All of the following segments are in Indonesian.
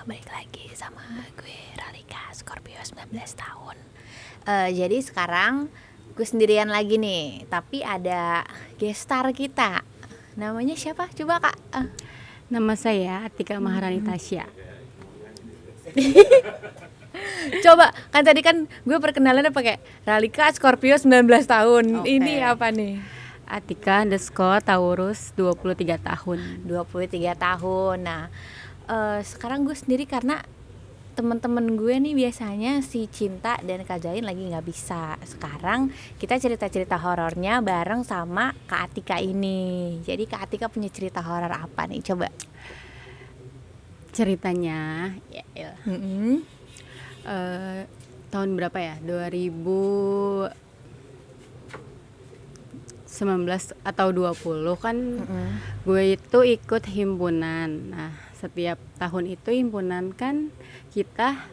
balik lagi sama gue Ralika, Scorpio 19 tahun. Jadi sekarang gue sendirian lagi nih, tapi ada gestar kita. Namanya siapa? Coba Kak. Nama saya Atika Maharani Tasya. Coba, kan tadi kan gue perkenalannya pakai Ralika Scorpio 19 tahun. Oke. Ini apa nih? Atika _ Taurus 23 tahun. 23 tahun. Nah, sekarang gue sendiri karena teman-teman gue nih biasanya si Cinta dan Kak Jain lagi nggak bisa. Sekarang kita cerita-cerita horornya bareng sama Kak Atika ini. Jadi Kak Atika punya cerita horor apa nih? Coba. Ceritanya tahun berapa ya? 2019 atau 20 kan gue itu ikut himpunan. Nah, setiap tahun itu himpunan kan kita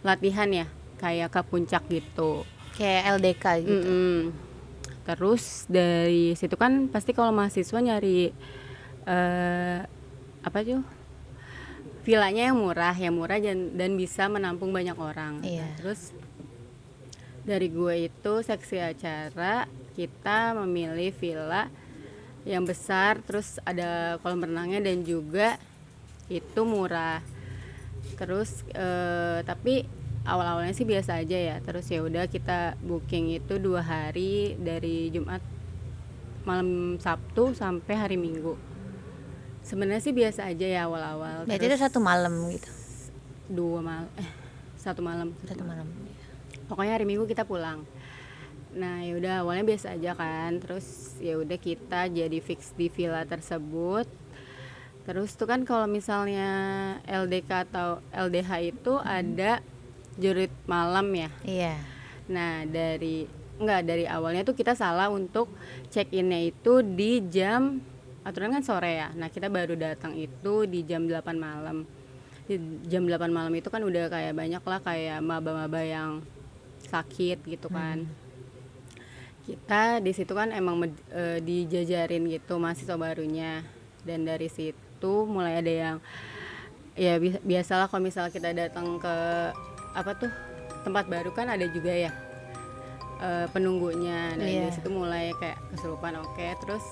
latihan ya, kayak ke puncak gitu, Kayak LDK gitu. Terus dari situ kan pasti kalau mahasiswa nyari villanya yang murah dan bisa menampung banyak orang. Iya. Nah, terus dari gue itu seksi acara, kita memilih villa yang besar, terus ada kolam renangnya dan juga itu murah. Terus tapi awal-awalnya sih biasa aja ya. Terus ya udah kita booking itu 2 hari, dari Jumat malam Sabtu sampai hari Minggu. Sebenarnya sih biasa aja ya awal-awal. Berarti itu 1 malam gitu. 1 malam. 1 malam. Pokoknya hari Minggu kita pulang. Nah, ya udah awalnya biasa aja kan. Terus ya udah kita jadi fix di villa tersebut. Terus tuh kan kalau misalnya LDK atau LDH itu ada jurit malam ya. Iya. Nah, dari awalnya tuh kita salah untuk check-innya itu di jam, aturan kan sore ya. Nah, kita baru datang itu di jam 8 malam. Di jam 8 malam itu kan udah kayak banyak lah kayak maba-maba yang sakit gitu kan. Kita di situ kan emang dijajarin gitu mahasiswa barunya, dan dari situ mulai ada yang ya biasalah kalau misalnya kita datang ke tempat baru kan ada juga ya penunggunya. Nah, dari situ mulai kayak kesurupan. Oke, terus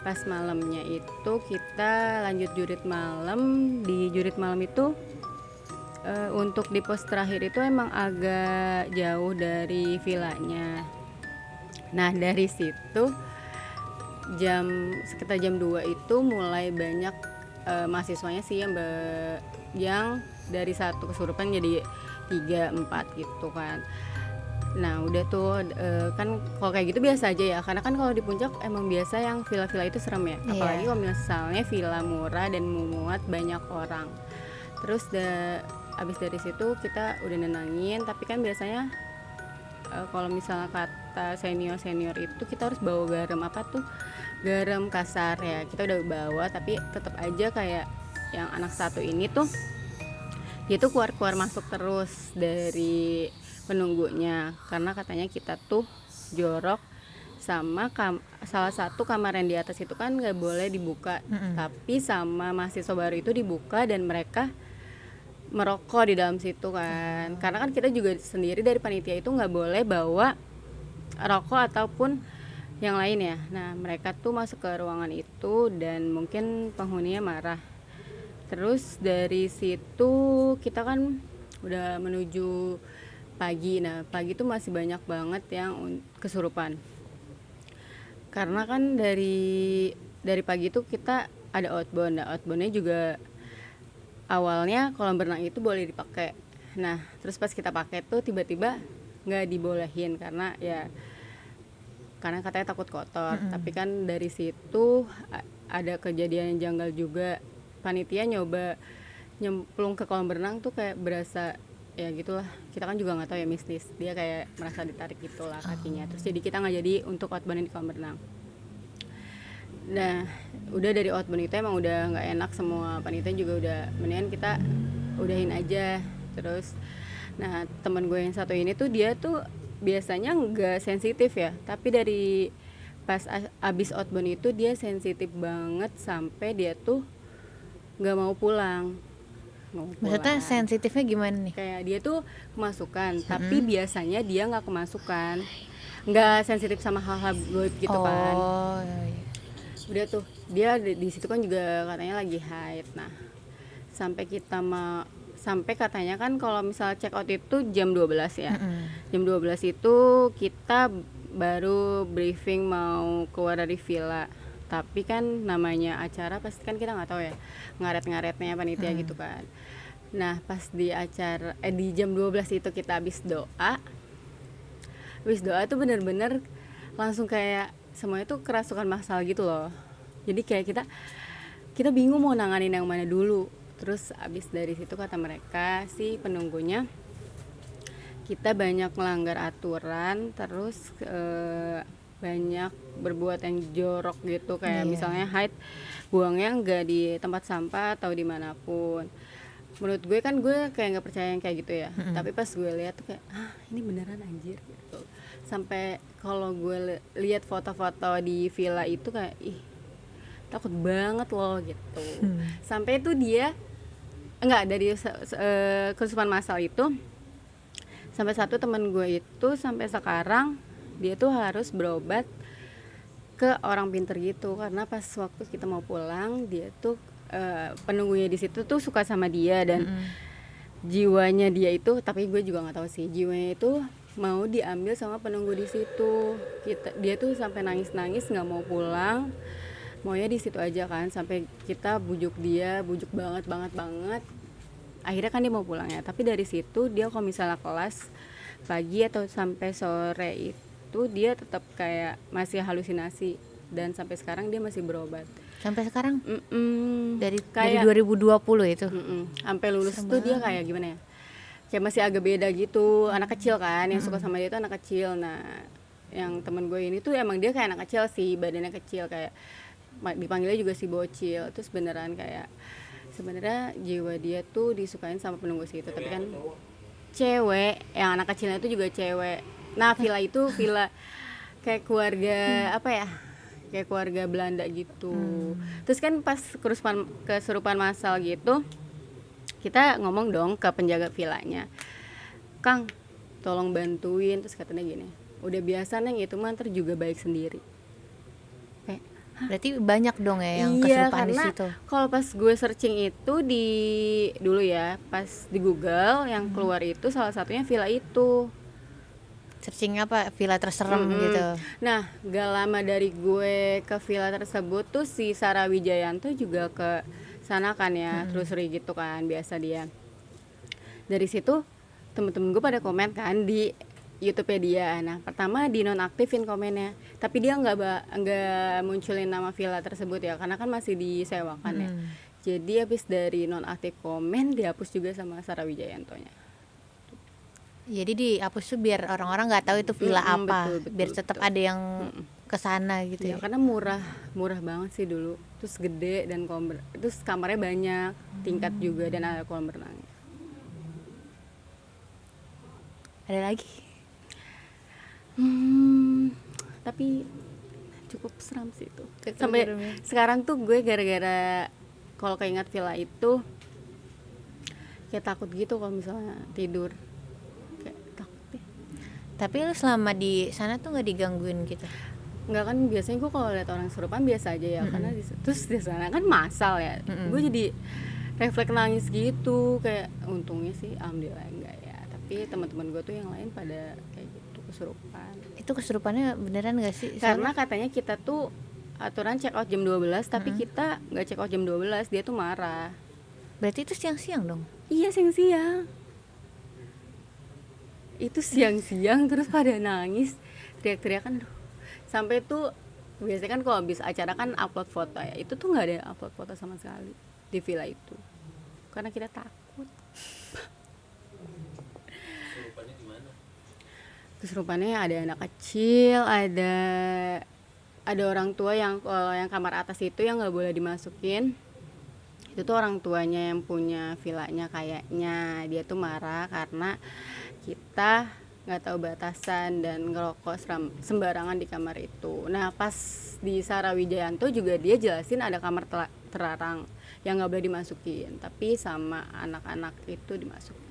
pas malamnya itu kita lanjut jurit malam. Di jurit malam itu untuk di pos terakhir itu emang agak jauh dari villanya. Nah, dari situ sekitar jam 2 itu mulai banyak mahasiswanya sih yang dari 1 kesurupan jadi 3, 4 gitu kan. Nah, udah tuh kan kalau kayak gitu biasa aja ya, karena kan kalau di puncak emang biasa yang villa-villa itu serem ya. Apalagi kalau misalnya villa murah dan memuat banyak orang. Terus abis dari situ kita udah nenangin, tapi kan biasanya kalau misalnya kata senior itu kita harus bawa garam kasar ya. Kita udah bawa, tapi tetap aja kayak yang anak satu ini tuh dia tuh keluar masuk terus dari penunggunya, karena katanya kita tuh jorok sama salah satu kamar yang di atas itu kan nggak boleh dibuka, tapi sama mahasiswa baru itu dibuka dan mereka merokok di dalam situ kan. Karena kan kita juga sendiri dari panitia itu nggak boleh bawa rokok ataupun yang lain ya. Nah, mereka tuh masuk ke ruangan itu dan mungkin penghuninya marah. Terus dari situ kita kan udah menuju pagi. Nah, pagi tuh masih banyak banget yang kesurupan. Karena kan dari pagi tuh kita ada outbound. Nah, outboundnya juga awalnya kolam berenang itu boleh dipakai. Nah, terus pas kita pakai tuh tiba-tiba nggak dibolehin karena katanya takut kotor. Tapi kan dari situ ada kejadian yang janggal juga. Panitia nyoba nyemplung ke kolam berenang tuh kayak berasa ya gitulah, kita kan juga nggak tahu ya, mistis, dia kayak merasa ditarik gitulah kakinya. Terus jadi kita nggak jadi untuk outbound di kolam berenang. Nah, udah dari outbound itu emang udah nggak enak, semua panitia juga udah mendingan kita udahin aja. Terus nah, teman gue yang satu ini tuh dia tuh biasanya nggak sensitif ya, tapi dari pas abis outbound itu dia sensitif banget sampai dia tuh nggak mau pulang. mau Maksudnya pulang. sensitifnya gimana nih? Kayak dia tuh kemasukan, tapi biasanya dia nggak kemasukan, nggak sensitif sama hal-hal goib gitu kan. Oh, iya. Udah tuh dia di situ kan juga katanya lagi haid. Nah, sampai katanya kan kalau misal check out itu jam 12 ya. Jam 12 itu kita baru briefing mau keluar dari villa. Tapi kan namanya acara pasti kan kita nggak tahu ya ngaret-ngaretnya panitia gitu kan. Nah, pas di acara di jam 12 itu kita habis doa. Habis doa tuh bener-bener langsung kayak semuanya tuh kerasukan masal gitu loh. Jadi kayak kita bingung mau nanganin yang mana dulu. Terus abis dari situ kata mereka si penunggunya, kita banyak melanggar aturan, terus banyak berbuat yang jorok gitu, kayak misalnya haid buangnya nggak di tempat sampah atau dimanapun. Menurut gue kan gue kayak nggak percaya yang kayak gitu ya, tapi pas gue lihat tuh kayak ini beneran anjir gitu. Sampai kalau gue lihat foto-foto di villa itu kayak takut banget loh gitu. Sampai itu dia enggak dari kesusahan massal itu, sampai satu teman gue itu sampai sekarang dia tuh harus berobat ke orang pinter gitu, karena pas waktu kita mau pulang dia tuh penunggunya di situ tuh suka sama dia dan jiwanya dia itu, tapi gue juga nggak tahu sih jiwanya itu mau diambil sama penunggu di situ. Dia tuh sampai nangis nggak mau pulang, maunya di situ aja kan, sampai kita bujuk banget. Akhirnya kan dia mau pulang ya, tapi dari situ dia kalau misalnya kelas pagi atau sampai sore itu dia tetap kayak masih halusinasi, dan sampai sekarang dia masih berobat. Sampai sekarang? Dari Kayak 2020 itu? Sampai lulus tuh dia kayak gimana ya, kayak masih agak beda gitu, anak kecil kan, yang suka sama dia itu anak kecil. Nah, yang temen gue ini tuh emang dia kayak anak kecil sih, badannya kecil, kayak dipanggilnya juga si bocil. Terus beneran kayak sebenarnya jiwa dia tuh disukain sama penunggu situ, tapi kan cewek, yang anak kecilnya itu juga cewek. Nah, villa itu villa kayak keluarga apa ya, kayak keluarga Belanda gitu. Terus kan pas kesurupan massal gitu, kita ngomong dong ke penjaga villanya, Kang tolong bantuin. Terus katanya gini, udah biasa Neng, itu mah ntar juga baik sendiri. Berarti banyak dong ya yang Iya, kesurupan di karena situ. kalau pas gue searching itu di dulu ya, pas di Google yang keluar itu salah satunya villa itu. Searching apa? Villa terserem gitu. Nah, gak lama dari gue ke villa tersebut tuh si Sarah Wijayanto juga ke sana kan ya, terus gitu kan biasa dia. Dari situ temen-temen gue pada komen kan di YouTube-nya dia. Nah, pertama dinonaktifin komennya, tapi dia nggak munculin nama villa tersebut ya, karena kan masih disewakan ya. Jadi habis dari nonaktif komen dihapus juga sama Sarah Wijayantonya. Jadi dihapus tuh biar orang-orang nggak tahu itu villa apa, betul, biar tetap ada yang kesana gitu Ya, ya. karena murah banget sih dulu. Terus gede dan terus kamarnya banyak, tingkat juga, dan ada kolam renang. Ada lagi? Tapi cukup seram sih itu. Sampai sekarang tuh gue gara-gara kalau keinget villa itu kayak takut gitu kalau misalnya tidur. Kayak takut deh. Tapi lu selama di sana tuh nggak digangguin gitu? Nggak, kan biasanya gue kalau lihat orang kesurupan biasa aja ya, karena terus di sana kan massal ya. Gue jadi refleks nangis gitu, kayak untungnya sih alhamdulillah enggak ya. Tapi teman-teman gue tuh yang lain pada kayak gitu kesurupan. Itu kesurupannya beneran gak sih? Karena katanya kita tuh aturan check out jam 12, tapi kita nggak check out jam 12, dia tuh marah. Berarti itu siang-siang dong? Iya, siang-siang. Itu siang-siang terus pada nangis, teriak-teriakan. Sampai tuh biasanya kan kalau habis acara kan upload foto ya, itu tuh nggak ada upload foto sama sekali di villa itu, karena kita takut. Kesurupannya ada anak kecil, ada orang tua yang kalau yang kamar atas itu yang nggak boleh dimasukin. Itu tuh orang tuanya yang punya villanya, kayaknya dia tuh marah karena kita nggak tahu batasan dan ngerokok sembarangan di kamar itu. Nah, pas di Sarah Wijayanto juga dia jelasin ada kamar terlarang yang nggak boleh dimasukin, tapi sama anak-anak itu dimasukin.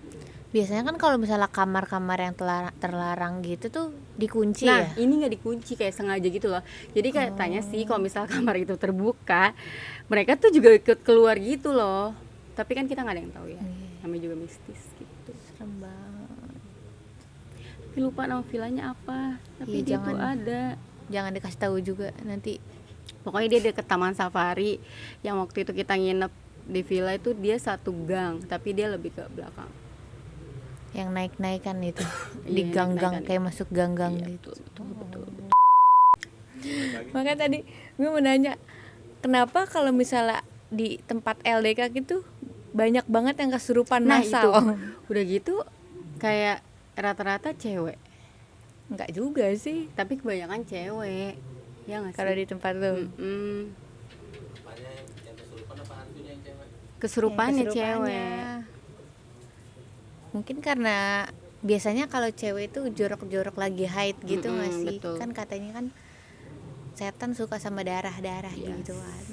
Biasanya kan kalau misalnya kamar-kamar yang terlarang gitu tuh dikunci Nah, ya. ini nggak dikunci, kayak sengaja gitu loh. Jadi kayak tanya sih kalau misal kamar itu terbuka, mereka tuh juga ikut keluar gitu loh. Tapi kan kita nggak ada yang tahu ya. Namanya juga mistis gitu. Serem banget. Tapi lupa nama villanya apa. Tapi Iya, dia tuh jangan. ada. Jangan dikasih tahu juga nanti. Pokoknya dia deket Taman Safari. Yang waktu itu kita nginep di villa itu dia satu gang, tapi dia lebih ke belakang. Yang naik-naikan itu Iya, di gang-gang naik-naikan. kayak masuk gang-gang Iya, gitu. betul. Makanya tadi gue mau nanya, kenapa kalau misalnya di tempat LDK gitu banyak banget yang kesurupan Nah massal? itu udah gitu kayak rata-rata cewek, Enggak juga sih tapi kebanyakan cewek, ya nggak kalau sih? di tempat lu. Mm-mm. Apanya yang kesurupan apa hantunya yang cewek? Kesurupannya Yang cewek. Mungkin karena biasanya kalau cewek itu jorok-jorok lagi haid gitu nggak Mm-mm, sih? betul. Kan katanya kan setan suka sama darah-darah Yes. gitu kan.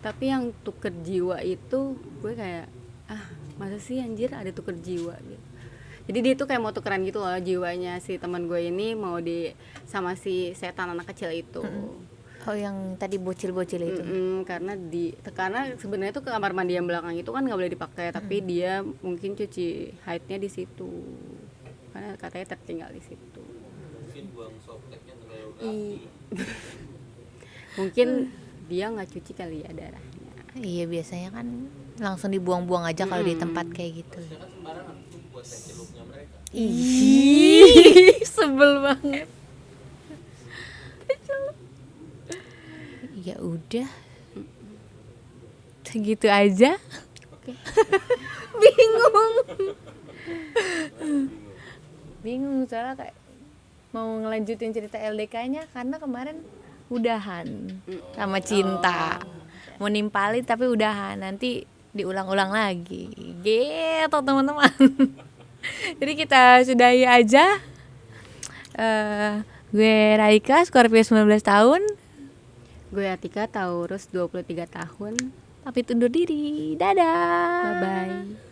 Tapi yang tuker jiwa itu gue kayak masa sih anjir ada tuker jiwa gitu. Jadi dia tuh kayak mau tukeran gitu loh, jiwanya si teman gue ini mau di sama si setan anak kecil itu. Oh, yang tadi bocil-bocil itu. Karena sebenarnya tuh ke kamar mandi yang belakang itu kan nggak boleh dipakai, tapi dia mungkin cuci haidnya di situ karena katanya tertinggal di situ. Mungkin buang softteknya terlalu rapi. Mungkin dia nggak cuci kali ya darahnya. Iya, biasanya kan langsung dibuang-buang aja kalau di tempat kayak gitu. Kan sembarangan tuh buat celupnya mereka. Ih, sebel banget. Ya udah, segitu aja. Oke. Bingung soalnya kayak mau ngelanjutin cerita LDK-nya karena kemarin udahan sama Cinta. Mau nimpalin tapi udahan, nanti diulang-ulang lagi. Gitu teman-teman. Jadi kita sudahi aja. Gue Raika, Scorpio 19 tahun. Gue Atika, Taurus 23 tahun. Pamit undur diri. Dadah. Bye bye.